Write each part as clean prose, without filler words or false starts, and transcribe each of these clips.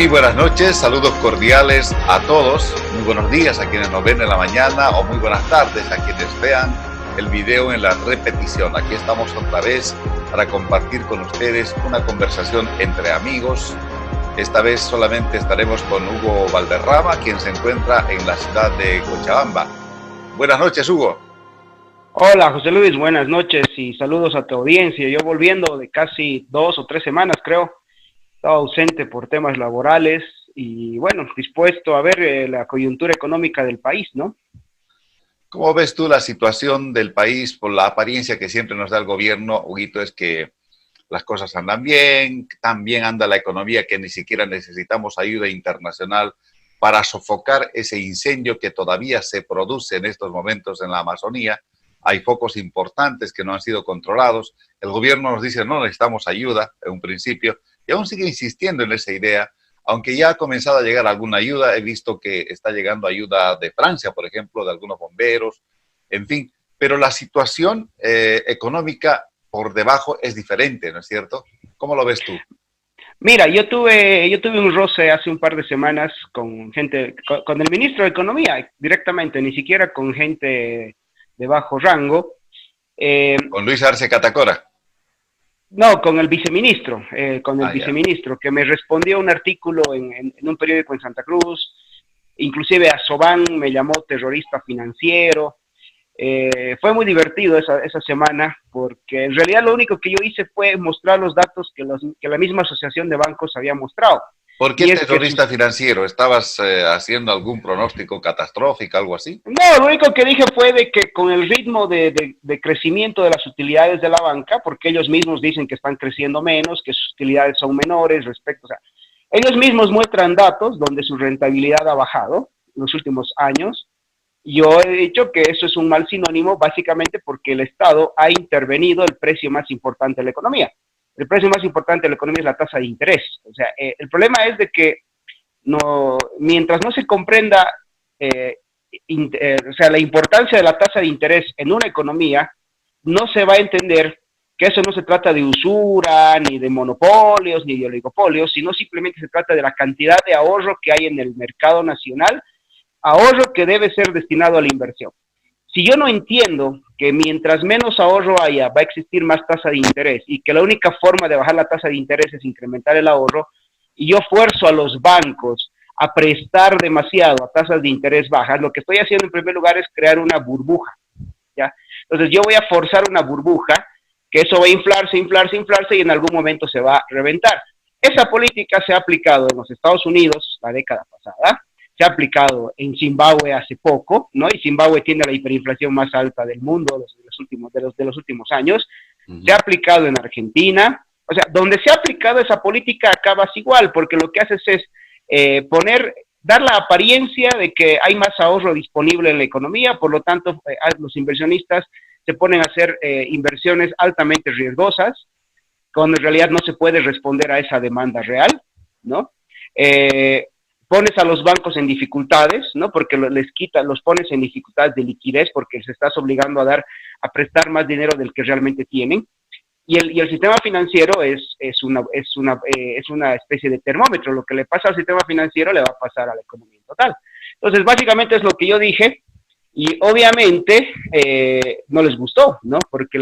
Muy buenas noches, saludos cordiales a todos, muy buenos días a quienes nos ven en la mañana o muy buenas tardes a quienes vean el video en la repetición. Aquí estamos otra vez para compartir con ustedes una conversación entre amigos. Esta vez solamente estaremos con Hugo Valderrama, quien se encuentra en la ciudad de Cochabamba. Buenas noches, Hugo. Hola, José Luis, buenas noches y saludos a tu audiencia. Yo volviendo de casi 2 o 3 semanas, creo. Estaba ausente por temas laborales y, bueno, dispuesto a ver la coyuntura económica del país, ¿no? ¿Cómo ves tú la situación del país por la apariencia que siempre nos da el gobierno, Huguito? Es que las cosas andan bien, tan bien anda la economía que ni siquiera necesitamos ayuda internacional para sofocar ese incendio que todavía se produce en estos momentos en la Amazonía. Hay focos importantes que no han sido controlados. El gobierno nos dice no necesitamos ayuda en un principio y aún sigue insistiendo en esa idea, aunque ya ha comenzado a llegar alguna ayuda. He visto que está llegando ayuda de Francia, por ejemplo, de algunos bomberos, en fin. Pero la situación económica por debajo es diferente, ¿no es cierto? ¿Cómo lo ves tú? Mira, yo tuve un roce hace un par de semanas con gente, con el ministro de Economía directamente, ni siquiera con gente de bajo rango. Con Luis Arce Catacora. No, con el viceministro, Ya. que me respondió un artículo en un periódico en Santa Cruz. Inclusive a Sobán me llamó terrorista financiero. Fue muy divertido esa semana, porque en realidad lo único que yo hice fue mostrar los datos que la misma asociación de bancos había mostrado. ¿Por qué Y es que terrorista financiero? ¿Estabas haciendo algún pronóstico catastrófico, algo así? no, lo único que dije fue de que con el ritmo de crecimiento de las utilidades de la banca, porque ellos mismos dicen que están creciendo menos, que sus utilidades son menores respecto, o sea, ellos mismos muestran datos donde su rentabilidad ha bajado en los últimos años. Yo he dicho que eso es un mal sinónimo, básicamente porque el Estado ha intervenido el precio más importante de la economía. El precio más importante de la economía es la tasa de interés. O sea, el problema es de que mientras no se comprenda o sea, la importancia de la tasa de interés en una economía, no se va a entender que eso no se trata de usura, ni de monopolios, ni de oligopolios, sino simplemente se trata de la cantidad de ahorro que hay en el mercado nacional, ahorro que debe ser destinado a la inversión. Si yo no entiendo que mientras menos ahorro haya, va a existir más tasa de interés y que la única forma de bajar la tasa de interés es incrementar el ahorro, y yo fuerzo a los bancos a prestar demasiado a tasas de interés bajas, lo que estoy haciendo en primer lugar es crear una burbuja, ¿ya? Entonces yo voy a forzar una burbuja, que eso va a inflarse y en algún momento se va a reventar. Esa política se ha aplicado en los Estados Unidos la década pasada, se ha aplicado en Zimbabue hace poco, ¿no? Y Zimbabue tiene la hiperinflación más alta del mundo de los últimos años. Se ha aplicado en Argentina. O sea, donde se ha aplicado esa política acabas igual, porque lo que haces es dar la apariencia de que hay más ahorro disponible en la economía, por lo tanto, los inversionistas se ponen a hacer inversiones altamente riesgosas, cuando en realidad no se puede responder a esa demanda real, ¿no? Pones a los bancos en dificultades, ¿no? Porque los pones en dificultades de liquidez, porque les estás obligando a prestar más dinero del que realmente tienen. Y el sistema financiero es una especie de termómetro. Lo que le pasa al sistema financiero le va a pasar a la economía en total. Entonces, básicamente es lo que yo dije, y obviamente no les gustó, ¿no? Porque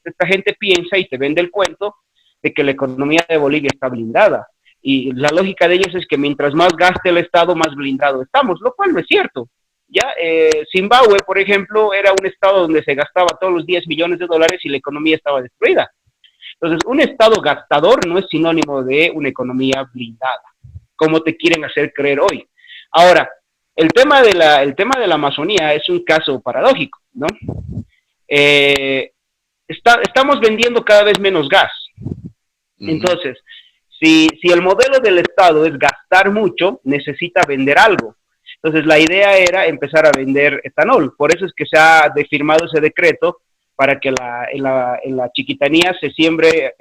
esta gente piensa y te vende el cuento de que la economía de Bolivia está blindada. Y la lógica de ellos es que mientras más gaste el Estado, más blindado estamos, lo cual no es cierto. Ya, Zimbabue, por ejemplo, era un estado donde se gastaba todos los días millones de dólares y la economía estaba destruida. Entonces, un Estado gastador no es sinónimo de una economía blindada, como te quieren hacer creer hoy. Ahora, el tema de la Amazonía es un caso paradójico, ¿no? Estamos vendiendo cada vez menos gas. Entonces, si el modelo del Estado es gastar mucho, necesita vender algo. Entonces, la idea era empezar a vender etanol. Por eso es que se ha firmado ese decreto para que en la Chiquitanía se siembre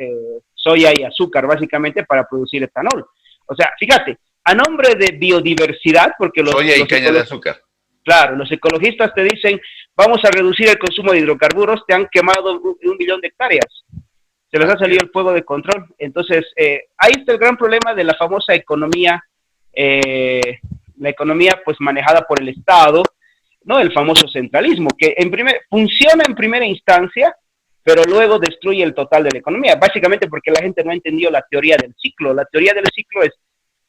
soya y azúcar, básicamente, para producir etanol. O sea, fíjate, a nombre de biodiversidad, porque soya y caña de azúcar. Claro, los ecologistas te dicen, vamos a reducir el consumo de hidrocarburos, te han quemado 1 millón de hectáreas. Se les ha salido el fuego de control. Entonces, ahí está el gran problema de la famosa economía la economía pues manejada por el Estado, ¿no? El famoso centralismo, que funciona en primera instancia, pero luego destruye el total de la economía, básicamente porque la gente no ha entendido la teoría del ciclo. La teoría del ciclo es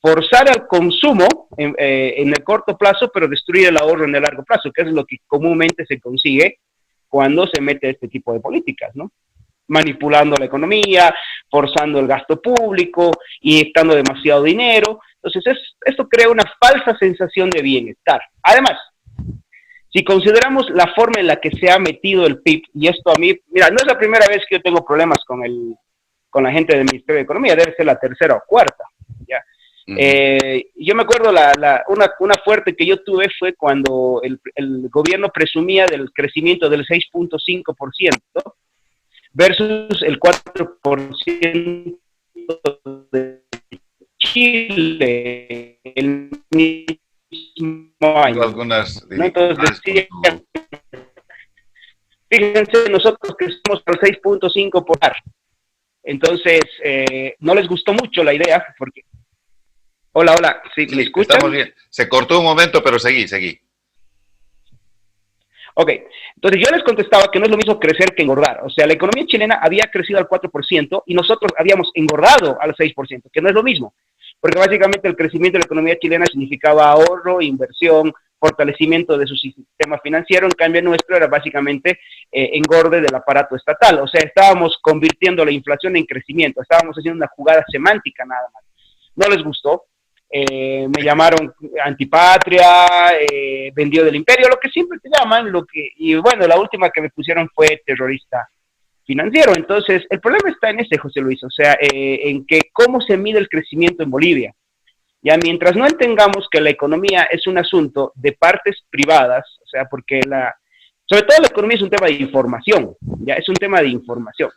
forzar al consumo en el corto plazo, pero destruir el ahorro en el largo plazo, que es lo que comúnmente se consigue cuando se mete este tipo de políticas, ¿no? Manipulando la economía, forzando el gasto público, inyectando demasiado dinero. Entonces, esto crea una falsa sensación de bienestar. Además, si consideramos la forma en la que se ha metido el PIB, y esto a mí, mira, no es la primera vez que yo tengo problemas con la gente del Ministerio de Economía, debe ser la tercera o cuarta, ¿ya? Yo me acuerdo, una fuerte que yo tuve fue cuando el gobierno presumía del crecimiento del 6.5% versus el 4% de Chile el mismo año. Algunas, ¿no? Entonces decía, fíjense nosotros que somos al 6.5 por ar. Entonces, no les gustó mucho la idea, porque... Hola, ¿sí, sí, me escuchan? Estamos bien. Se cortó un momento, pero seguí. Ok, entonces yo les contestaba que no es lo mismo crecer que engordar. O sea, la economía chilena había crecido al 4% y nosotros habíamos engordado al 6%, que no es lo mismo. Porque básicamente el crecimiento de la economía chilena significaba ahorro, inversión, fortalecimiento de su sistema financiero. En cambio, nuestro era básicamente engorde del aparato estatal. O sea, estábamos convirtiendo la inflación en crecimiento. Estábamos haciendo una jugada semántica nada más. No les gustó. Me llamaron antipatria, vendido del imperio, lo que siempre te llaman, y bueno, la última que me pusieron fue terrorista financiero. Entonces, el problema está en ese, José Luis, o sea, en que cómo se mide el crecimiento en Bolivia. Ya mientras no entendamos que la economía es un asunto de partes privadas, o sea, porque sobre todo la economía es un tema de información, ya es un tema de información.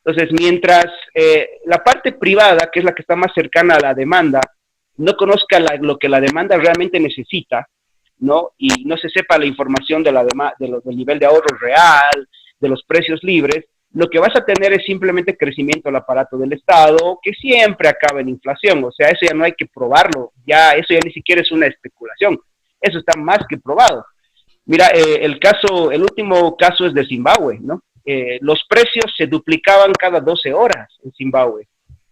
Entonces, mientras la parte privada, que es la que está más cercana a la demanda, no conozca lo que la demanda realmente necesita, ¿no? Y no se sepa la información del nivel de ahorro real, de los precios libres, lo que vas a tener es simplemente crecimiento del aparato del Estado, que siempre acaba en inflación. O sea, eso ya no hay que probarlo, eso ya ni siquiera es una especulación, eso está más que probado. Mira, el último caso es de Zimbabue, ¿no? Los precios se duplicaban cada 12 horas en Zimbabue.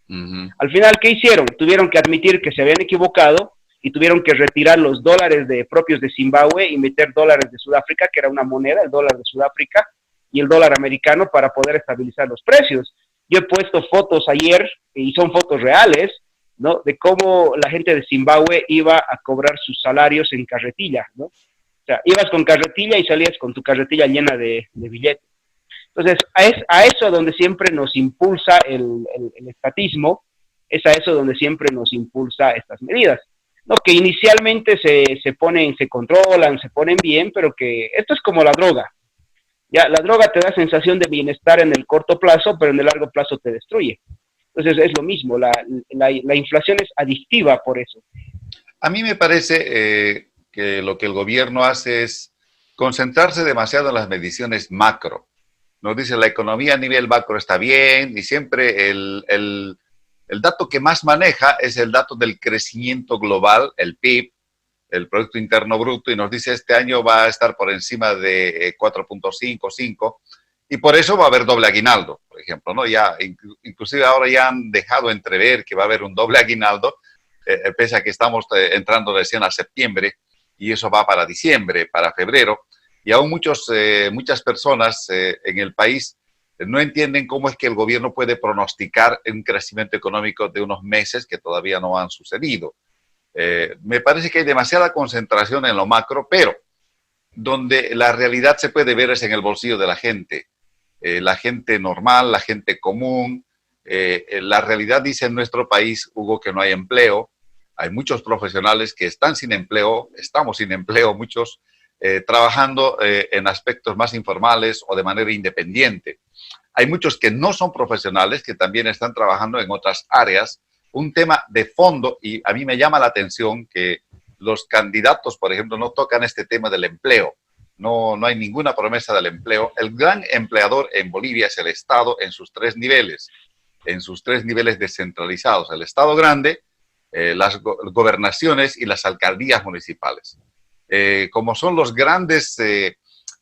Al final, ¿qué hicieron? Tuvieron que admitir que se habían equivocado y tuvieron que retirar los dólares propios de Zimbabue y meter dólares de Sudáfrica, que era una moneda, el dólar de Sudáfrica, y el dólar americano para poder estabilizar los precios. Yo he puesto fotos ayer, y son fotos reales, ¿no? De cómo la gente de Zimbabue iba a cobrar sus salarios en carretilla, ¿no? O sea, ibas con carretilla y salías con tu carretilla llena de billetes. Entonces, a eso donde siempre nos impulsa el estatismo, es a eso donde siempre nos impulsa estas medidas, ¿no? Que inicialmente se controlan, se ponen bien, pero que esto es como la droga. Ya, la droga te da sensación de bienestar en el corto plazo, pero en el largo plazo te destruye. Entonces, es lo mismo, la inflación es adictiva por eso. A mí me parece que lo que el gobierno hace es concentrarse demasiado en las mediciones macro. Nos dice la economía a nivel macro está bien y siempre el dato que más maneja es el dato del crecimiento global, el PIB, el Producto Interno Bruto, y nos dice este año va a estar por encima de 4.5, 5, y por eso va a haber doble aguinaldo, por ejemplo, ¿no? Ya, inclusive ahora ya han dejado entrever que va a haber un doble aguinaldo, pese a que estamos entrando recién a septiembre, y eso va para diciembre, para febrero, y aún muchas personas en el país no entienden cómo es que el gobierno puede pronosticar un crecimiento económico de unos meses que todavía no han sucedido. Me parece que hay demasiada concentración en lo macro, pero donde la realidad se puede ver es en el bolsillo de la gente normal, la gente común. La realidad dice en nuestro país, Hugo, que no hay empleo. Hay muchos profesionales que están sin empleo, estamos sin empleo, muchos trabajando en aspectos más informales o de manera independiente. Hay muchos que no son profesionales, que también están trabajando en otras áreas. Un tema de fondo, y a mí me llama la atención que los candidatos, por ejemplo, no tocan este tema del empleo. No hay ninguna promesa del empleo. El gran empleador en Bolivia es el Estado en sus tres niveles descentralizados. El Estado grande, las gobernaciones y las alcaldías municipales. Como son los grandes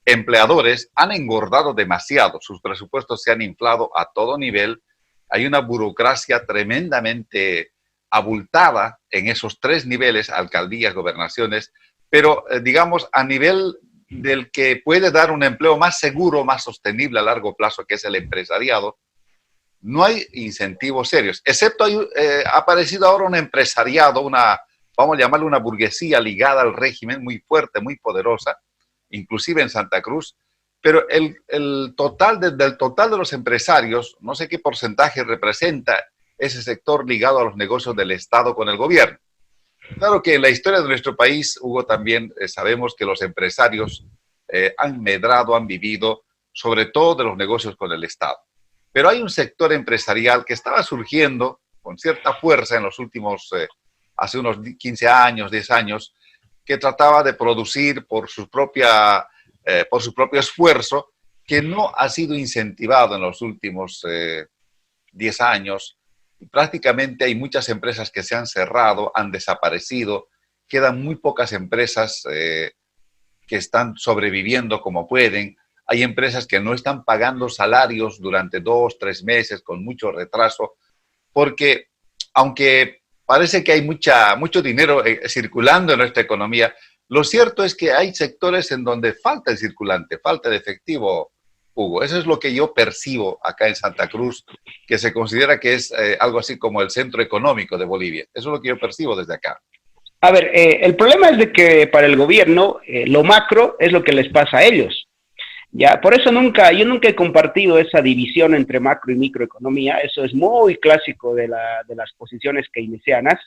empleadores, han engordado demasiado, sus presupuestos se han inflado a todo nivel, hay una burocracia tremendamente abultada en esos tres niveles, alcaldías, gobernaciones, pero digamos a nivel del que puede dar un empleo más seguro, más sostenible a largo plazo, que es el empresariado, no hay incentivos serios, excepto ha aparecido ahora un empresariado, vamos a llamarle una burguesía ligada al régimen muy fuerte, muy poderosa, inclusive en Santa Cruz, pero el total del total de los empresarios, no sé qué porcentaje representa ese sector ligado a los negocios del Estado con el gobierno. Claro que en la historia de nuestro país, Hugo, también sabemos que los empresarios han medrado, han vivido, sobre todo de los negocios con el Estado. Pero hay un sector empresarial que estaba surgiendo con cierta fuerza en los últimos, hace unos 15 años, 10 años, que trataba de producir por su propio esfuerzo, que no ha sido incentivado en los últimos 10 años. Prácticamente hay muchas empresas que se han cerrado, han desaparecido, quedan muy pocas empresas que están sobreviviendo como pueden. Hay empresas que no están pagando salarios durante 2, 3 meses con mucho retraso, porque aunque parece que hay mucho dinero circulando en nuestra economía, lo cierto es que hay sectores en donde falta el circulante, falta el efectivo, Hugo. Eso es lo que yo percibo acá en Santa Cruz, que se considera que es algo así como el centro económico de Bolivia. Eso es lo que yo percibo desde acá. A ver, el problema es de que para el gobierno lo macro es lo que les pasa a ellos. Ya, por eso yo nunca he compartido esa división entre macro y microeconomía. Eso es muy clásico de las posiciones keynesianas,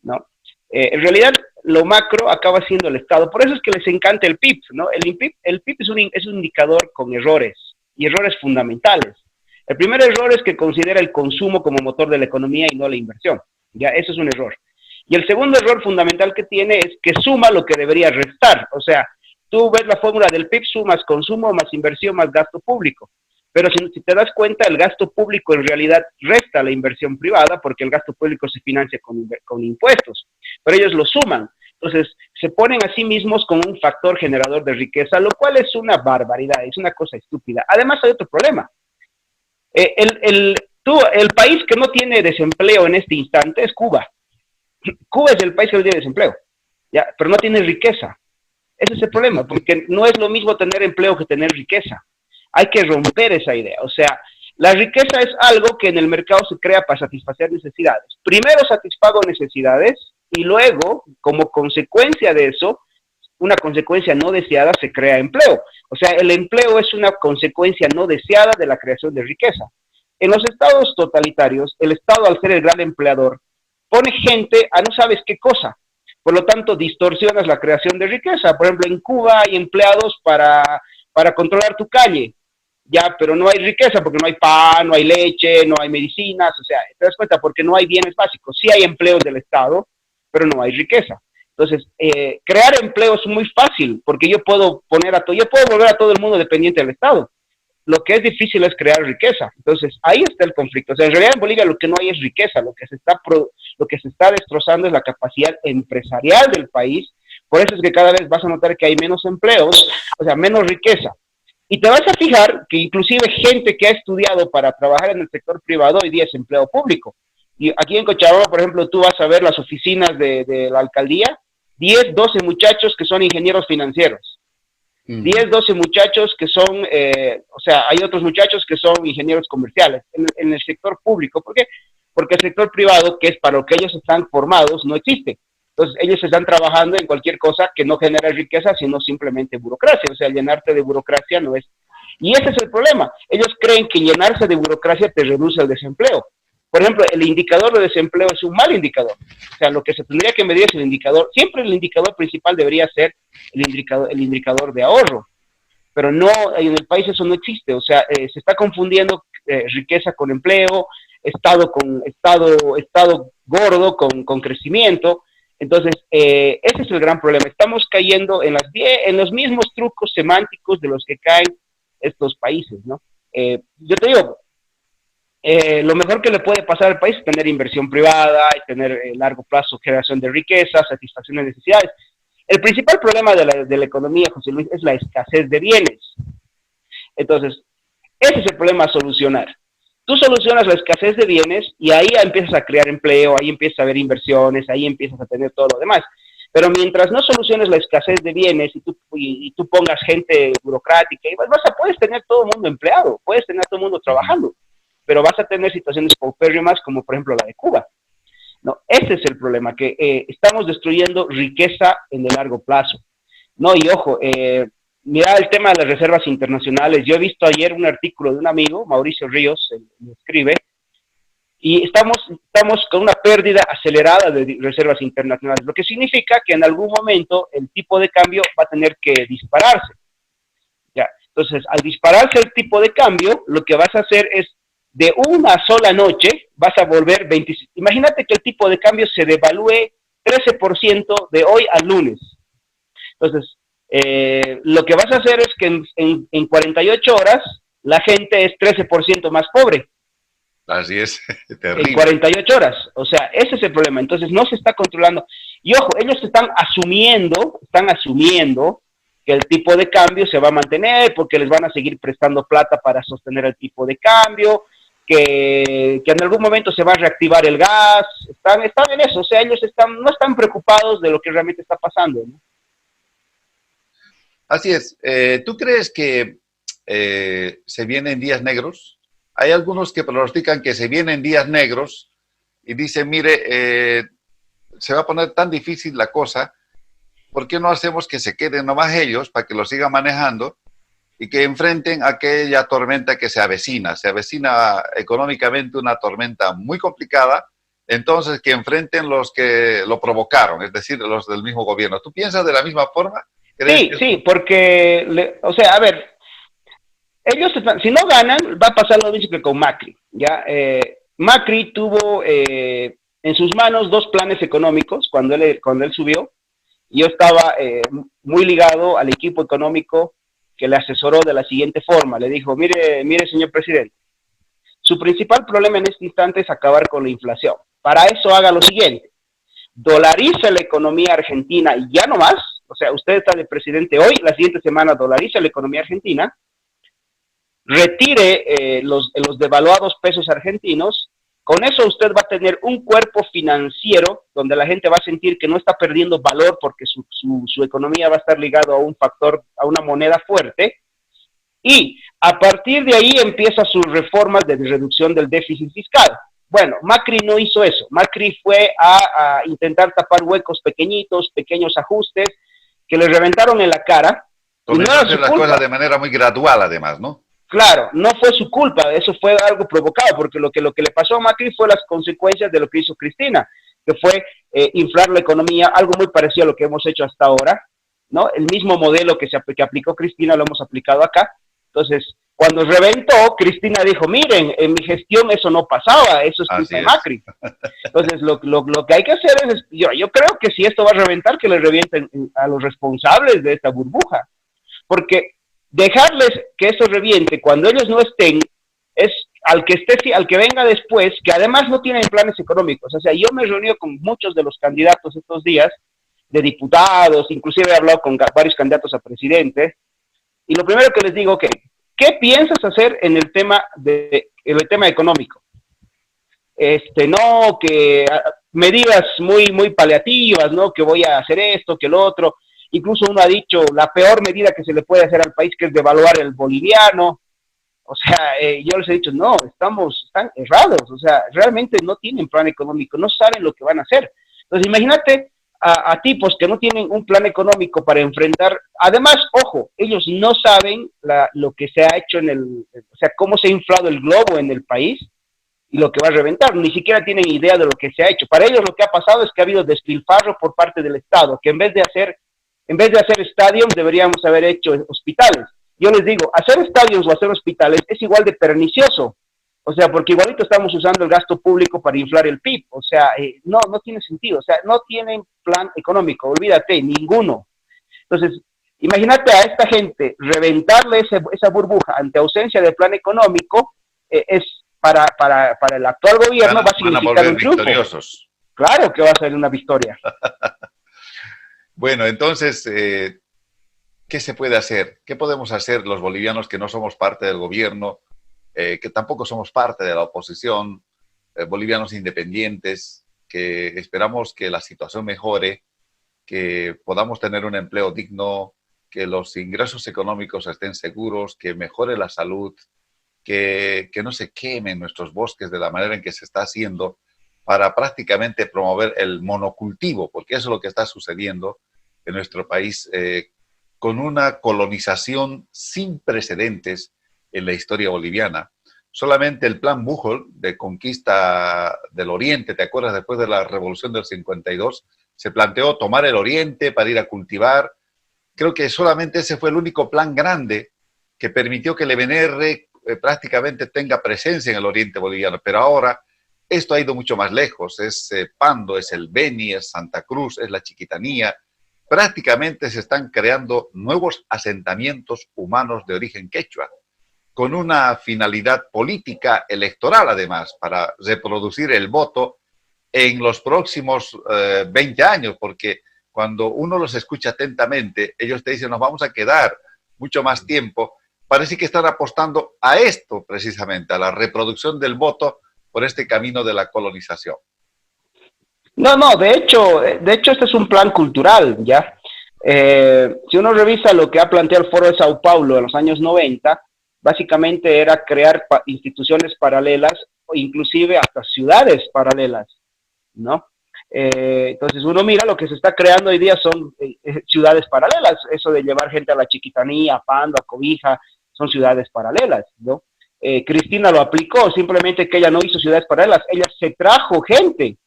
¿no? En realidad, lo macro acaba siendo el Estado. Por eso es que les encanta el PIB, ¿no? El PIB es un indicador con errores, y errores fundamentales. El primer error es que considera el consumo como motor de la economía y no la inversión. Ya, eso es un error. Y el segundo error fundamental que tiene es que suma lo que debería restar. O sea, tú ves la fórmula del PIB, sumas consumo más inversión más gasto público. Pero si te das cuenta, el gasto público en realidad resta la inversión privada porque el gasto público se financia con impuestos, pero ellos lo suman. Entonces, se ponen a sí mismos como un factor generador de riqueza, lo cual es una barbaridad, es una cosa estúpida. Además, hay otro problema. El país que no tiene desempleo en este instante es Cuba. Cuba es el país que no tiene desempleo, ¿ya? Pero no tiene riqueza. Ese es el problema, porque no es lo mismo tener empleo que tener riqueza. Hay que romper esa idea. O sea, la riqueza es algo que en el mercado se crea para satisfacer necesidades. Primero satisfago necesidades y luego, como consecuencia de eso, una consecuencia no deseada, se crea empleo. O sea, el empleo es una consecuencia no deseada de la creación de riqueza. En los estados totalitarios, el Estado, al ser el gran empleador, pone gente a no sabes qué cosa. Por lo tanto, distorsionas la creación de riqueza. Por ejemplo, en Cuba hay empleados para controlar tu calle, ya, pero no hay riqueza porque no hay pan, no hay leche, no hay medicinas, o sea, te das cuenta, porque no hay bienes básicos. Sí hay empleos del Estado, pero no hay riqueza. Entonces, crear empleo es muy fácil, porque yo puedo volver a todo el mundo dependiente del Estado. Lo que es difícil es crear riqueza. Entonces, ahí está el conflicto. O sea, en realidad en Bolivia lo que no hay es riqueza, lo que se está destrozando es la capacidad empresarial del país. Por eso es que cada vez vas a notar que hay menos empleos, o sea, menos riqueza. Y te vas a fijar que inclusive gente que ha estudiado para trabajar en el sector privado hoy día es empleado público. Y aquí en Cochabamba, por ejemplo, tú vas a ver las oficinas de la alcaldía, 10, 12 muchachos que son ingenieros financieros. 10, 12 muchachos que son, o sea, hay otros muchachos que son ingenieros comerciales en el sector público. ¿Por qué? Porque el sector privado, que es para lo que ellos están formados, no existe. Entonces, ellos están trabajando en cualquier cosa que no genera riqueza, sino simplemente burocracia. O sea, llenarte de burocracia no es... Y ese es el problema. Ellos creen que llenarse de burocracia te reduce el desempleo. Por ejemplo, el indicador de desempleo es un mal indicador. O sea, lo que se tendría que medir es el indicador. Siempre el indicador principal debería ser el indicador de ahorro. Pero no, en el país eso no existe. O sea, se está confundiendo riqueza con empleo, estado gordo con crecimiento. Entonces, ese es el gran problema. Estamos cayendo en los mismos trucos semánticos de los que caen estos países, ¿no? Yo te digo, lo mejor que le puede pasar al país es tener inversión privada, es tener largo plazo generación de riqueza, satisfacción de necesidades. El principal problema de la economía, José Luis, es la escasez de bienes. Entonces, ese es el problema a solucionar. Tú solucionas la escasez de bienes y ahí empiezas a crear empleo, ahí empiezas a ver inversiones, ahí empiezas a tener todo lo demás. Pero mientras no soluciones la escasez de bienes y tú pongas gente burocrática, puedes tener todo el mundo empleado, puedes tener todo el mundo trabajando, pero vas a tener situaciones paupérrimas como por ejemplo la de Cuba. No, ese es el problema, que estamos destruyendo riqueza en el largo plazo. No, y ojo, mira el tema de las reservas internacionales. Yo he visto ayer un artículo de un amigo, Mauricio Ríos, me escribe, y estamos con una pérdida acelerada de reservas internacionales, lo que significa que en algún momento el tipo de cambio va a tener que dispararse. ¿Ya? Entonces, al dispararse el tipo de cambio, lo que vas a hacer es, de una sola noche, vas a volver 25. Imagínate que el tipo de cambio se devalúe 13% de hoy al lunes. Entonces, lo que vas a hacer es que en 48 horas la gente es 13% más pobre. Así es, terrible. En 48 horas, o sea, ese es el problema. Entonces no se está controlando. Y ojo, ellos están asumiendo que el tipo de cambio se va a mantener porque les van a seguir prestando plata para sostener el tipo de cambio, que en algún momento se va a reactivar el gas. Están en eso, o sea, ellos no están preocupados de lo que realmente está pasando, ¿no? Así es. ¿Tú crees que se vienen días negros? Hay algunos que pronostican que se vienen días negros y dicen, mire, se va a poner tan difícil la cosa, ¿por qué no hacemos que se queden nomás ellos para que lo sigan manejando y que enfrenten aquella tormenta que se avecina? Se avecina económicamente una tormenta muy complicada, entonces que enfrenten los que lo provocaron, es decir, los del mismo gobierno. ¿Tú piensas de la misma forma? Sí, porque, o sea, a ver, ellos, si no ganan, va a pasar lo mismo que con Macri, ¿ya? Macri tuvo en sus manos dos planes económicos cuando él subió. Yo estaba muy ligado al equipo económico que le asesoró de la siguiente forma. Le dijo, mire, señor presidente, su principal problema en este instante es acabar con la inflación. Para eso haga lo siguiente, dolarice la economía argentina y ya no más. O sea, usted está de presidente hoy, la siguiente semana dolarice la economía argentina, retire los devaluados pesos argentinos. Con eso usted va a tener un cuerpo financiero donde la gente va a sentir que no está perdiendo valor porque su economía va a estar ligado a un factor, a una moneda fuerte, y a partir de ahí empieza sus reformas de reducción del déficit fiscal. Bueno, Macri no hizo eso. Macri fue a intentar tapar huecos pequeñitos, pequeños ajustes que le reventaron en la cara. Comenzó a hacer las cosas de manera muy gradual, además, ¿no? Claro, no fue su culpa, eso fue algo provocado, porque lo que le pasó a Macri fue las consecuencias de lo que hizo Cristina, que fue inflar la economía, algo muy parecido a lo que hemos hecho hasta ahora, ¿no? El mismo modelo que aplicó Cristina lo hemos aplicado acá. Entonces, cuando reventó, Cristina dijo, miren, en mi gestión eso no pasaba, eso es culpa de Macri. Entonces, lo que hay que hacer es, yo creo que si esto va a reventar, que le revienten a los responsables de esta burbuja, porque dejarles que eso reviente cuando ellos no estén, es al que venga después, que además no tienen planes económicos. O sea, yo me he reunido con muchos de los candidatos estos días, de diputados, inclusive he hablado con varios candidatos a presidente, y lo primero que les digo, okay, ¿qué piensas hacer en el tema económico? No, que medidas muy paliativas, ¿no? Que voy a hacer esto, que lo otro. Incluso uno ha dicho la peor medida que se le puede hacer al país, que es devaluar el boliviano. O sea, yo les he dicho, no, están errados. O sea, realmente no tienen plan económico, no saben lo que van a hacer. Entonces, imagínate a tipos que no tienen un plan económico para enfrentar. Además, ojo, ellos no saben lo que se ha hecho o sea, cómo se ha inflado el globo en el país y lo que va a reventar. Ni siquiera tienen idea de lo que se ha hecho. Para ellos lo que ha pasado es que ha habido despilfarro por parte del Estado, que en vez de hacer estadios, deberíamos haber hecho hospitales. Yo les digo, hacer estadios o hacer hospitales es igual de pernicioso. O sea, porque igualito estamos usando el gasto público para inflar el PIB. O sea, no tiene sentido. O sea, no tienen plan económico, olvídate, ninguno. Entonces, imagínate a esta gente reventarle esa burbuja ante ausencia de plan económico, es para el actual gobierno va a significar un triunfo. Victoriosos. Claro que va a ser una victoria. Bueno, entonces, ¿qué se puede hacer? ¿Qué podemos hacer los bolivianos que no somos parte del gobierno, que tampoco somos parte de la oposición, bolivianos independientes, que esperamos que la situación mejore, que podamos tener un empleo digno, que los ingresos económicos estén seguros, que mejore la salud, que no se quemen nuestros bosques de la manera en que se está haciendo para prácticamente promover el monocultivo, porque eso es lo que está sucediendo en nuestro país, con una colonización sin precedentes en la historia boliviana. Solamente el plan Buchholz de conquista del Oriente, ¿te acuerdas? Después de la Revolución del 52, se planteó tomar el Oriente para ir a cultivar. Creo que solamente ese fue el único plan grande que permitió que el BNR prácticamente tenga presencia en el Oriente boliviano. Pero ahora esto ha ido mucho más lejos. Es Pando, es el Beni, es Santa Cruz, es la Chiquitanía. Prácticamente se están creando nuevos asentamientos humanos de origen quechua, con una finalidad política electoral además, para reproducir el voto en los próximos 20 años, porque cuando uno los escucha atentamente, ellos te dicen, nos vamos a quedar mucho más tiempo. Parece que están apostando a esto precisamente, a la reproducción del voto por este camino de la colonización. No, de hecho este es un plan cultural, ¿ya? Si uno revisa lo que ha planteado el Foro de Sao Paulo en los años 90, básicamente era crear instituciones paralelas, o inclusive hasta ciudades paralelas, ¿no? Entonces uno mira lo que se está creando hoy día son ciudades paralelas, eso de llevar gente a la Chiquitanía, a Pando, a Cobija, son ciudades paralelas, ¿no? Cristina lo aplicó, simplemente que ella no hizo ciudades paralelas, ella se trajo gente,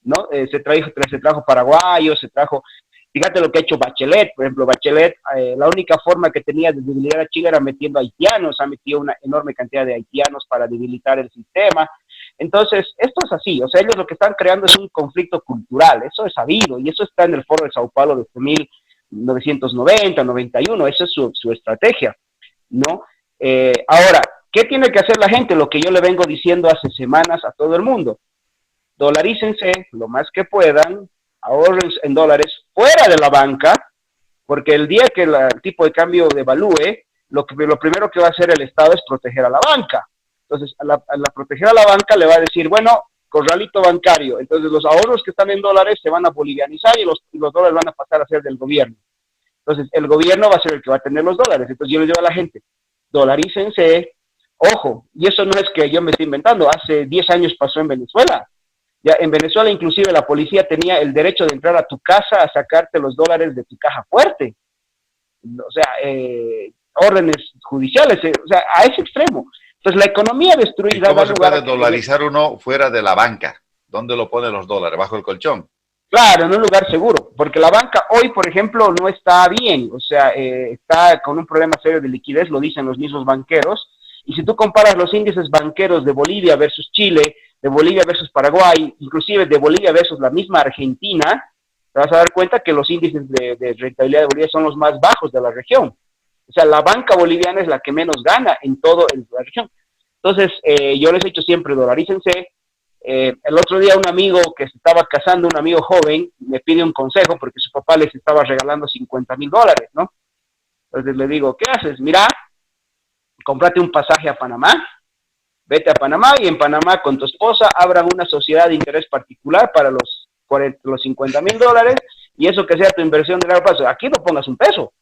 ¿no? Se trajo paraguayos, fíjate lo que ha hecho Bachelet, por ejemplo, Bachelet, la única forma que tenía de debilitar a Chile era metiendo haitianos, ha metido una enorme cantidad de haitianos para debilitar el sistema. Entonces, esto es así, o sea, ellos lo que están creando es un conflicto cultural, eso es sabido, y eso está en el Foro de Sao Paulo desde 1990, 91, esa es su estrategia, ¿no? Ahora, ¿qué tiene que hacer la gente? Lo que yo le vengo diciendo hace semanas a todo el mundo, dolarícense lo más que puedan, ahorren en dólares fuera de la banca, porque el día que el tipo de cambio devalúe, lo primero que va a hacer el Estado es proteger a la banca. Entonces, a la proteger a la banca le va a decir, bueno, corralito bancario, entonces los ahorros que están en dólares se van a bolivianizar y los dólares van a pasar a ser del gobierno. Entonces, el gobierno va a ser el que va a tener los dólares. Entonces, yo le digo a la gente, dolarícense, ojo, y eso no es que yo me esté inventando, hace 10 años pasó en Venezuela. Ya en Venezuela inclusive la policía tenía el derecho de entrar a tu casa a sacarte los dólares de tu caja fuerte. O sea, órdenes judiciales, o sea, a ese extremo. Entonces la economía destruida... ¿Y cómo se puede dolarizar uno fuera de la banca? ¿Dónde lo ponen los dólares? ¿Bajo el colchón? Claro, en un lugar seguro, porque la banca hoy, por ejemplo, no está bien, o sea, está con un problema serio de liquidez, lo dicen los mismos banqueros, y si tú comparas los índices banqueros de Bolivia versus Chile, de Bolivia versus Paraguay, inclusive de Bolivia versus la misma Argentina, te vas a dar cuenta que los índices de rentabilidad de Bolivia son los más bajos de la región. O sea, la banca boliviana es la que menos gana en toda la región. Entonces, yo les he dicho siempre, dolarícense. El otro día un amigo que se estaba casando, un amigo joven, me pide un consejo porque su papá les estaba regalando $50,000, ¿no? Entonces le digo, ¿qué haces? Mira, cómprate un pasaje a Panamá, vete a Panamá y en Panamá con tu esposa abran una sociedad de interés particular para los $50,000 y eso que sea tu inversión de largo plazo. Aquí no pongas un peso,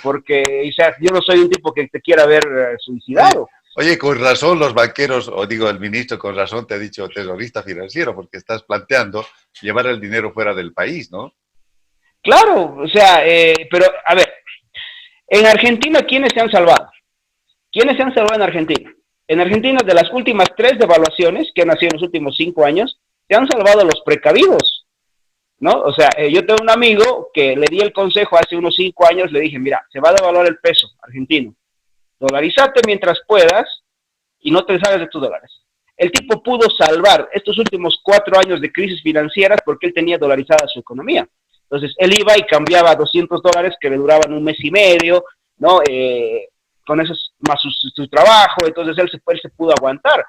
porque o sea, yo no soy un tipo que te quiera ver suicidado. Oye, con razón los banqueros, o digo el ministro, con razón te ha dicho terrorista financiero, porque estás planteando llevar el dinero fuera del país, ¿no? Claro, o sea, pero a ver, en Argentina, ¿quiénes se han salvado? ¿Quiénes se han salvado en Argentina? En Argentina, de las últimas 3 devaluaciones que han nacido en los últimos 5 años, se han salvado los precavidos, ¿no? O sea, yo tengo un amigo que le di el consejo hace unos 5 años, le dije, mira, se va a devaluar el peso argentino, dolarízate mientras puedas y no te salgas de tus dólares. El tipo pudo salvar estos últimos 4 años de crisis financieras porque él tenía dolarizada su economía. Entonces, él iba y cambiaba $200 que le duraban un mes y medio, ¿no? Con eso más su trabajo, entonces él se pudo aguantar.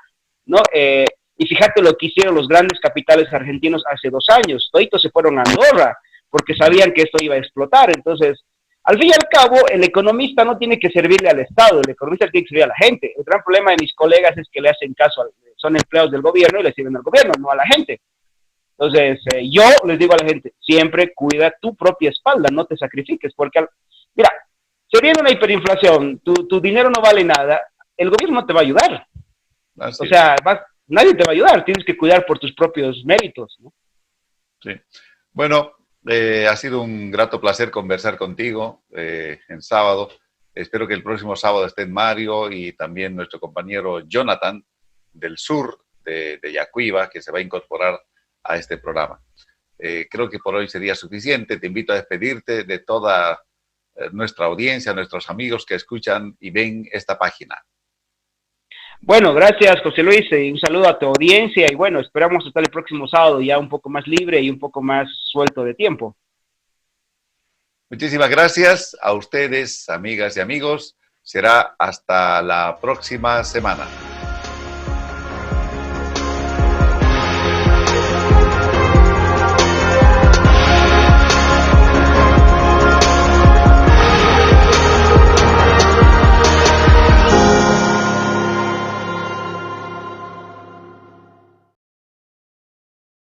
¿no? Y fíjate lo que hicieron los grandes capitales argentinos hace 2 años, toditos se fueron a Andorra porque sabían que esto iba a explotar. Entonces, al fin y al cabo, el economista no tiene que servirle al Estado, el economista tiene que servir a la gente. El gran problema de mis colegas es que le hacen caso, son empleados del gobierno y le sirven al gobierno, no a la gente. Entonces, yo les digo a la gente, siempre cuida tu propia espalda, no te sacrifiques, porque, mira, se viene una hiperinflación, tu dinero no vale nada, el gobierno no te va a ayudar. Así O sea, nadie te va a ayudar, tienes que cuidar por tus propios méritos, ¿no? sí. Bueno, ha sido un grato placer conversar contigo en sábado. Espero que el próximo sábado estén Mario y también nuestro compañero Jonathan del sur de Yacuiba, que se va a incorporar a este programa. Creo que por hoy sería suficiente. Te invito a despedirte de toda nuestra audiencia, nuestros amigos que escuchan y ven esta página. Bueno, gracias José Luis y un saludo a tu audiencia y bueno, esperamos estar el próximo sábado ya un poco más libre y un poco más suelto de tiempo. Muchísimas gracias a ustedes, amigas y amigos. Será hasta la próxima semana.